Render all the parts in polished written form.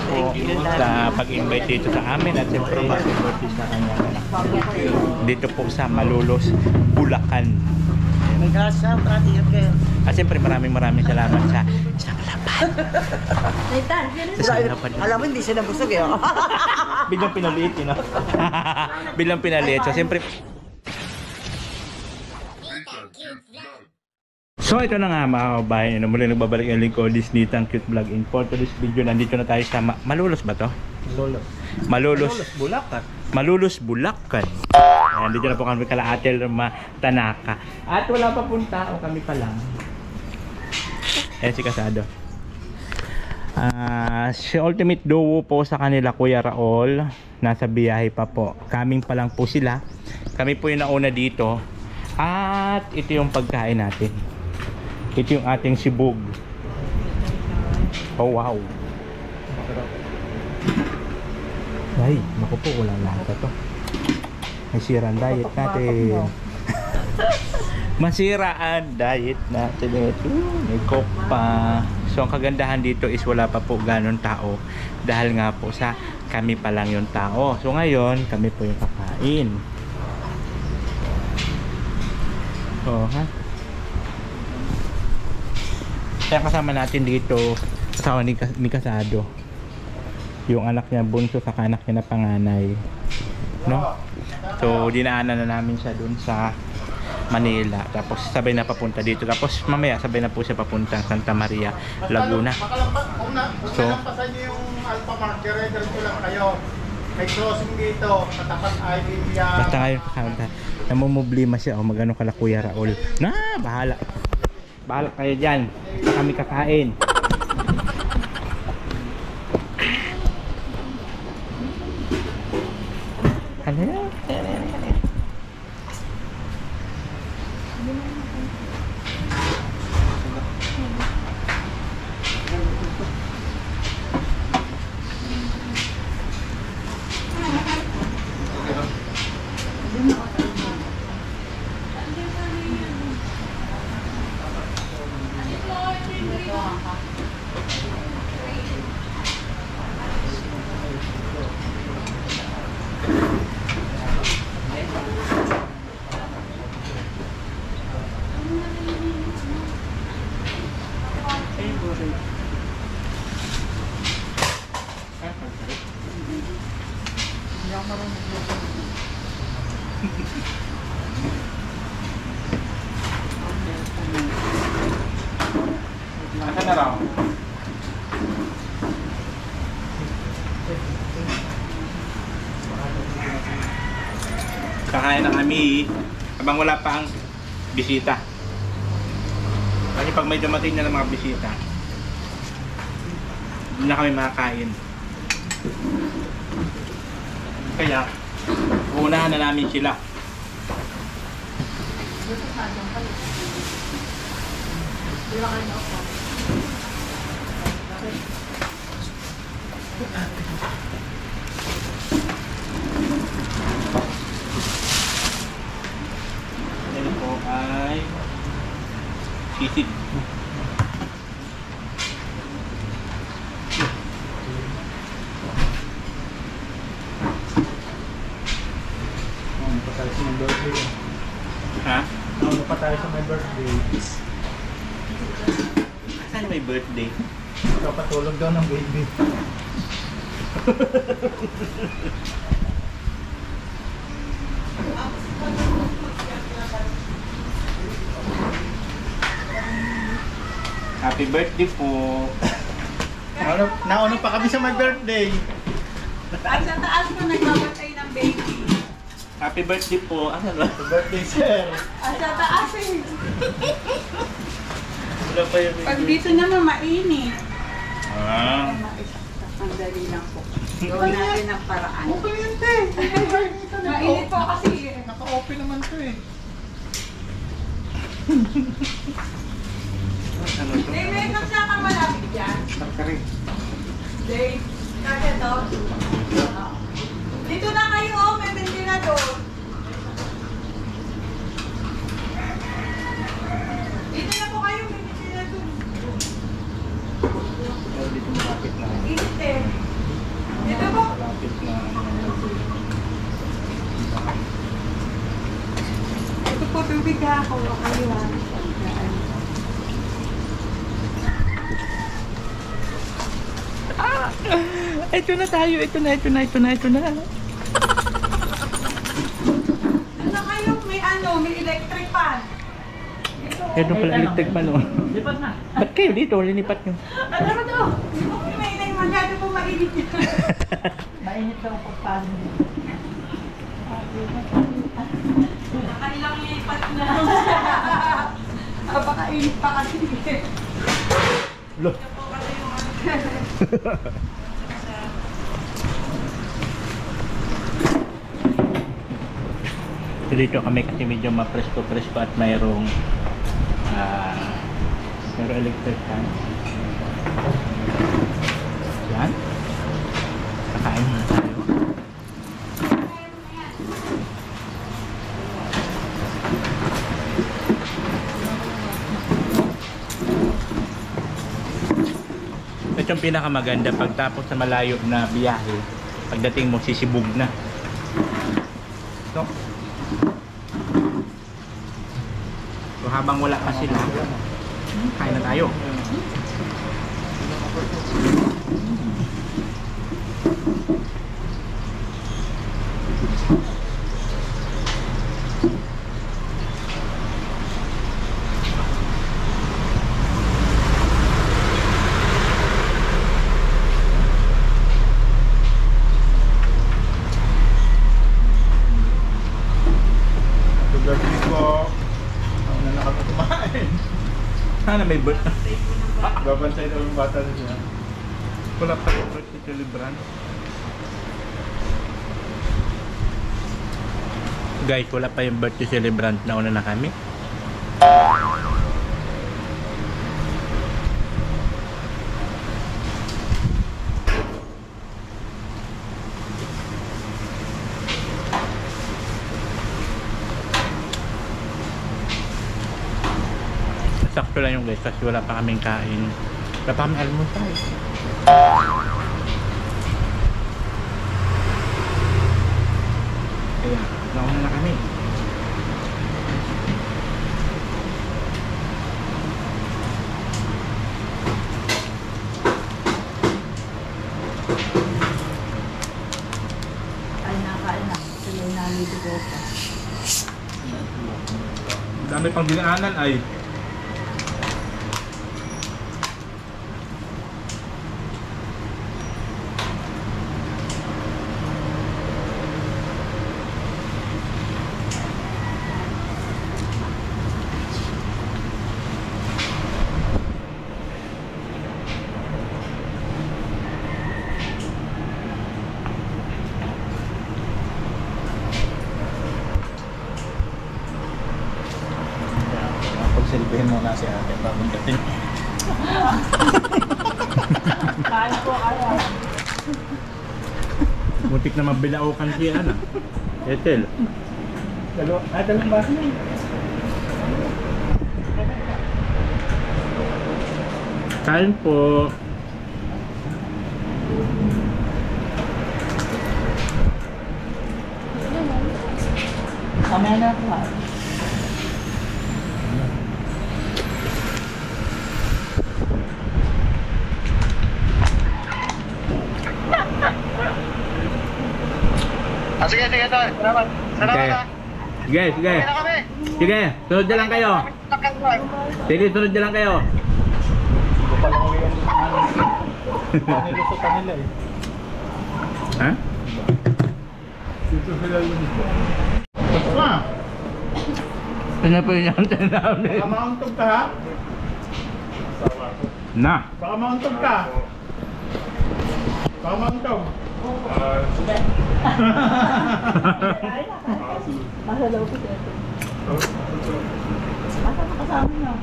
po sa pag-invite dito sa amin at siyempre happy birthday sa kanya anak. Dito po sa Malolos, Bulacan. May grasa, prati yun kayo. At siyempre maraming salamat sa isang laban. Sa isang laban. Alam mo, hindi siya nabusog eh. Biglang pinaliit, you know? Biglang pinaliit. So, siyempre... So, ito na nga mga kabayan. Muli nagbabalik ang lingkod this Nitang Cute Vlog. In for today's video, nandito na tayo sa Malolos ba to? Malolos. Bulacan. Malolos, Bulacan. Ayan, dito na po kami kala Ate Lerma Tanaka. At wala pa pong tao, kami pa lang. Ayan si Kasado. Si Ultimate Duo po sa kanila, Kuya Raul. Nasa biyahe pa po. Kaming pa lang po sila. Kami po yung nauna dito. At ito yung pagkain natin. Ito yung ating sibog. Oh wow. Ay, naku po, walang lata to. May sira ang diet natin. Masira ang diet natin ito. May coke pa. So ang kagandahan dito is wala pa po ganon tao. Dahil nga po sa kami pa lang yung tao. So ngayon, kami po yung kakain. Oh, ha? Kaya kasama natin dito, kasama ni Kasado. Yung anak niya bunso sa anak niya na panganay. No? So dinaanan na namin siya dun sa Manila. Tapos sabay na papunta dito. Tapos mamaya sabay na po siya papunta Santa Maria, Laguna. So nalampasan niyo yung Alpha Market, diretso lang kayo. May crossing dito, katapat ay Bibia. basta ngayon kakanta. Namumblema siya. O magano kala Kuya Raul. Na, bahala. Bahala kayo dyan. Sa kami kakain. Ano? Asan na raw? Kakain na kami habang wala pa ang bisita. Kasi pag may dumating na ng mga bisita, hindi na kami makakain. Kaya, uunahan na namin sila. Ito po ay sisig. Pa tayo sa my birthday. Ha? Pa tayo sa my birthday. Saan may birthday? Kapatulog daw ng baby. Happy birthday po. Nauna pa kami sa my birthday. At sa taas mo nagmamatay ng baby. Happy birthday po. Ano ba? Happy birthday, sir. At sa taas eh. Wala pa yung Pag dito naman mainit. Ah. Sandali lang po. Gawin natin ang paraan. Okay yun, te. Mainit po kasi. Naka-open naman to eh. Ano to? May makeup na kang malapit dyan. Nakakari. Dave, kaya to. Dito na kayo, oh, may ventilador. Dito na po kayo, may ventilador. Dito malapit na. Init eh. Kaya ako makaliwan. Ito na tayo, ito na. Ano kayo? May electric fan. Ito pala electric pa no. Lipat na. Ba't kayo dito? Linipat nyo. Ano ba to? May masyado po mainit yan. Mainit daw ang pagpano. Nakailang lipat na. Baka init pa kasi. Loh. Dito kami kasi medyo mapresko-presko at mayroong electric fan. Yan. Kakain muna tayo. Ito yung pinakamaganda pagtapos sa malayo na biyahe. Pagdating mo sisibog na. So, habang wala pa sila, kain na tayo. Sana may birth. Babansay daw yung bata na siya. Wala pa yung birthday celebration. Guys, wala pa yung birthday celebrant. Nauna na kami. Sakto lang yung guys kasi wala pa kaming kain. Wala pa kaming almusal. Kaya, nauna na kami. Ay, nakain na. Sila yung naliligo pa. Dami pang dinaanan ay Silbihin mo na si ate bagong dating. Kain po kayo. muntik na mabilaukan siya na. Ethel. Dalawang baso na yun. Kain po. Kamaya na ako. Sige, tayo. Salamat. Okay. Sige, sige. Sige, sunod na lang kayo. Sige, sunod na lang kayo. Ito pa lang uwi ang nilusutan nila eh. Ha? Dito sila yun. Basta na. Ano po yung namin? Baka mauntog ka ha? Na. Baka mauntog ka. Baka mauntog. Masalaw ko siya. Asa kasama niyo?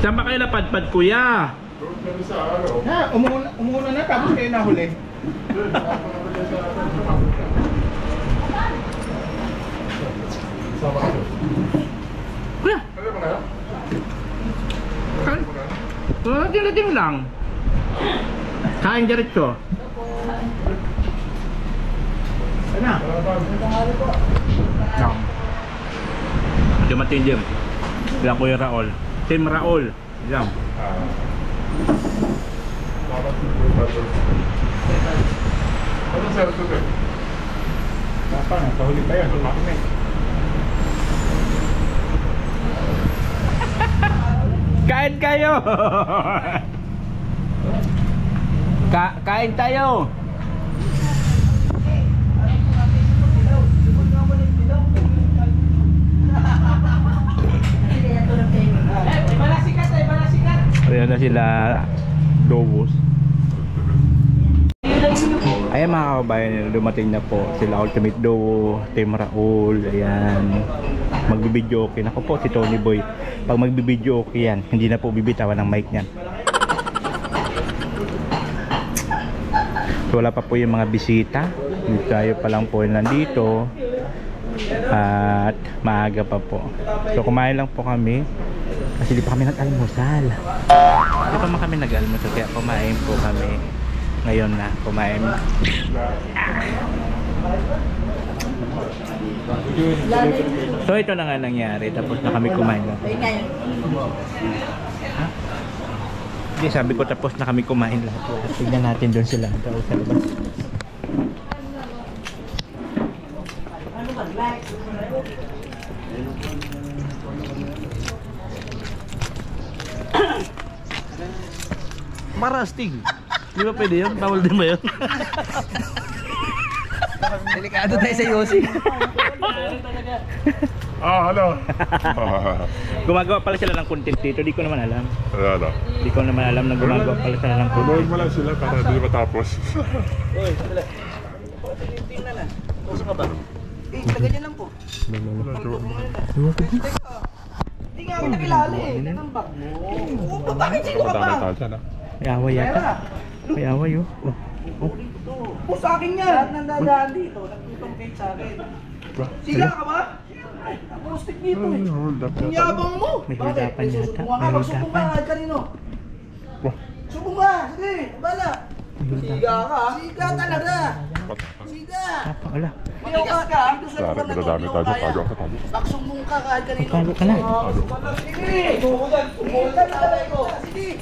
Saan ba kayo napadpad, kuya? Na, umuna na tapos kayo nahuli. Kuya! Kain. Lating lang. Kain diretso. Ano? No. Dumating din. Sila Kuya Raul. Team Raul. Yan. Ano sir, ito sir? Nasa huli pa yan. Kain kayo! Kain tayo! Ayan na sila Dowos. Ayan mga kababayan, dumating na po sila Ultimate Dowo, Team Raul. Ayan, magbibideo okay. Ako po si Tony Boy. Pag magbibideo okay yan, hindi na po bibitawan ng mic niyan. So, wala pa po yung mga bisita. Tayo pa lang po nandito. At maaga pa po. So kumain lang po kami. Kasi di pa kami nag-almusal. Di pa kami nag-almusal. Kaya kumain po kami. Ngayon na kumain. So ito na nga nangyari. Tapos na kami kumain lang. Ha? Hindi, sabi ko tapos na kami kumain lahat. Tignan natin doon sila. Ito sa labas. Marastig. Di ba pwede yun? Bawal din ba yun? Delikado tayo sa Yossi. Hello. Gumagawa pala sila ng content dito. Di ko naman alam. Ano? Di ko naman alam na gumagawa pala sila ng content. Tuloy mo lang sila para hindi matapos. Uy, sandali. Tingnan na. Puso ka ba? Taga dyan lang po. Hindi nga ako nakilala eh. Anong bag mo? Oo, bakit sino ka ba? May away yata. May away oh. O sa akin yan. Lahat ng dadaan dito. Nagtutong kayo sa akin. Sila ka ba? Ako stick dito eh. Ang yabang mo. May huldapan yata. Susubukan ka. May Magsubong ka huldapan. kahit kanino. Subong ka. Sige. Bala. Siga ka. Siga talaga. Siga. Wala. Matigas ka. Dito sa lugar na to. Hindi ko kaya. Magsumbong ka kahit kanino. Talo ka na. Sige. Sumbong ka na ko. Sige.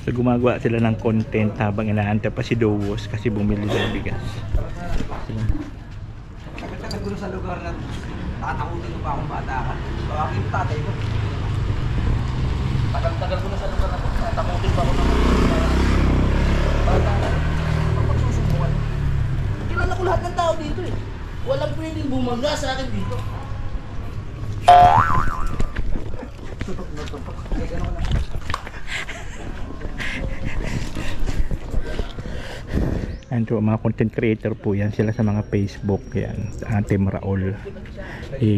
So gumagawa sila ng content habang inaantay pa si Dowos kasi bumili ng bigas. Tagal-tagal sa lugar na tatakutin ko pa akong bata ka. Bakit tatay ko? Tagal-tagal ko na sa lugar na tatakutin pa ako ng bata ka. Magsusubukan. Kilala ko lahat ng tao dito eh. Walang pwedeng bumangga sa akin dito. And so, mga content creator po yan sila sa mga Facebook yan, Team Raul.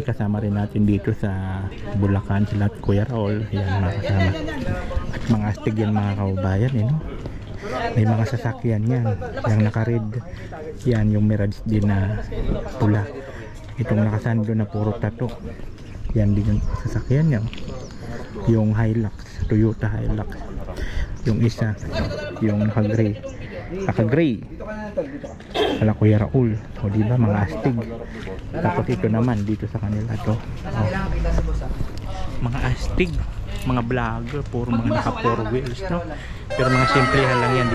Kasama rin natin dito sa Bulacan sila at Kuya Raul yan, mga kasama at mga astig yan mga kababayan no? May mga sasakyan yan yung naka-red yan, yung Mirage din na pula, itong nakasando na puro tato yan din yung sasakyan yan, yung Hilux, Toyota Hilux, yung isa yung naka-gray wala Kuya Raul o diba mga astig. Tapos ito naman dito sa kanila to mga astig, mga vlogger, puro mga naka 4 wheels no? Pero mga simplihan lang yan,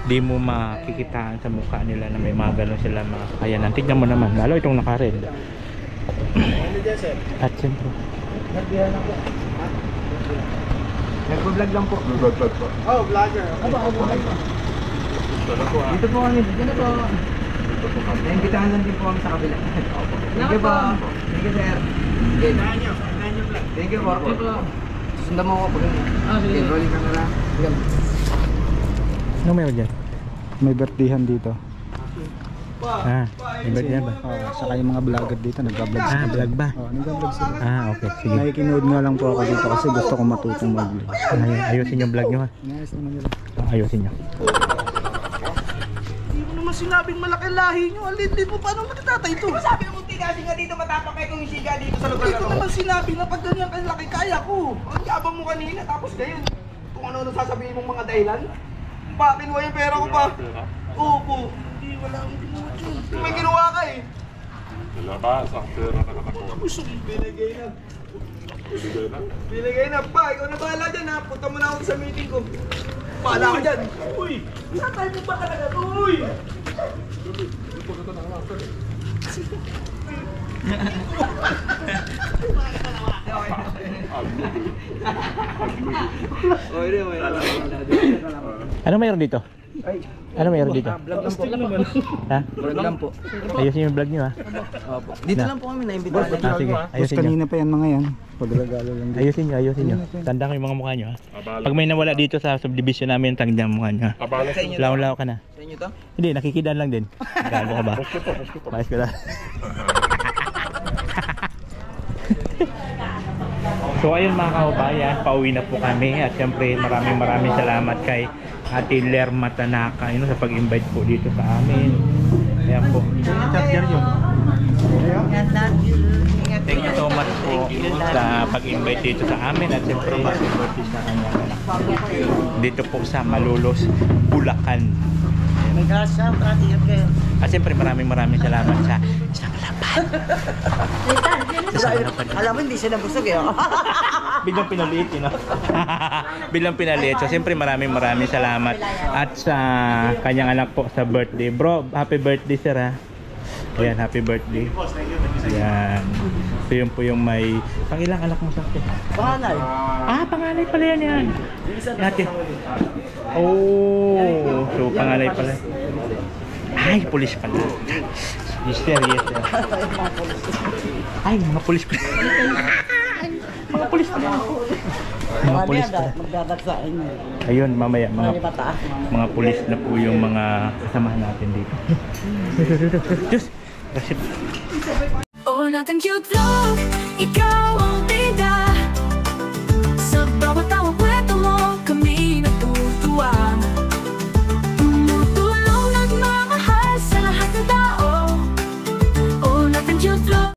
di mo makikitaan sa mukha nila na may mga ganun sila mga kakayanan. Tignan mo naman, lalo itong naka red at siyempre Nagpo-vlog lang po. Oh, vlogger. Dito po kami. Dito po. Naimbitahan lang din po kami sa kabila. Thank you po. Thank you sir. Thank you po. Susundan mo ako po. Okay, rolling camera. ano meron dyan? May birthdayhan dito. May birthday ba? Saka yung mga vlogger dito nagbablog Vlog ba? nagbablog sila. Okay, sige. Nakikinood nga lang po ako dito kasi gusto ko matutong mag-vlog. Ayusin yung vlog nyo ha. Nice naman nila. Ayusin nyo. Hindi mo naman sinabing malaki lahi nyo. Alin din mo paano magtatay ito? Sabi mo kasi nga dito matapang kayo kung isiga dito sa lugar Hindi na ko to. naman sinabi na pag ganyan kalaki, kaya ko. Ang yabang mo kanina, tapos ngayon, kung ano sasabihin mong mga dahilan. Bakit mo yung pera ko pa? Opo. Hindi, wala akong ginawa dyan. May ginawa ka eh. Labas ang pera na katakuha. Gusto ko. Binigay na. Binigay na. Binigay na. Pa, ikaw na bahala dyan ha. Punta mo na ako sa meeting ko. Bahala ka dyan. Uy, saan tayo mo ba talaga? Uy! Ano mayroon dito? Ano mayroon dito? Plastic naman. Ha? Vlog lang po. Ayusin yung vlog nyo ha. Dito Na. lang po kami naimbitahan. Ah, sige. Tapos Ayusin nyo. kanina pa yan mga yan. Pagregalo lang dito. Ayusin nyo, ayusin nyo. Tanda ko yung mga mukha nyo ha. Pag may nawala dito sa subdivision namin, tanda yung mukha nyo ha. Abala sa Law-law ka na. Sa inyo to? Hindi, nakikidaan lang din. Gago ka ba? Maayos ka na. So ayun mga kababayan, pauwi na po kami at syempre maraming salamat kay Ate Lerma Tanaka sa pag-invite po dito sa amin. Ayan po. Charger yun. Thank you so much po sa pag-invite dito sa amin at syempre happy birthday sa kanya. Dito po sa Malolos, Bulacan. At syempre maraming salamat sa isang laban. Alam mo, hindi siya nabusog eh. Biglang pinaliit, Biglang pinaliit. So, siyempre maraming salamat. At sa kanyang anak po sa birthday. Bro, happy birthday, sir, ha? Ayan, happy birthday. Ayan. So, yun po yung may... Pangilang anak mo sa akin? Panganay. Ah, panganay pala yan. Ate. Oh, so panganay pala. Ay, pulis pala. Mysterious. Ay, mga pulis pala. Mga pulis pala. Mga pulis pala. Magdadagsain mo. Ayun, mamaya mga Pataas. mga pulis na po yung mga kasamahan natin dito. Diyos! Oh, natin cute vlog, ikaw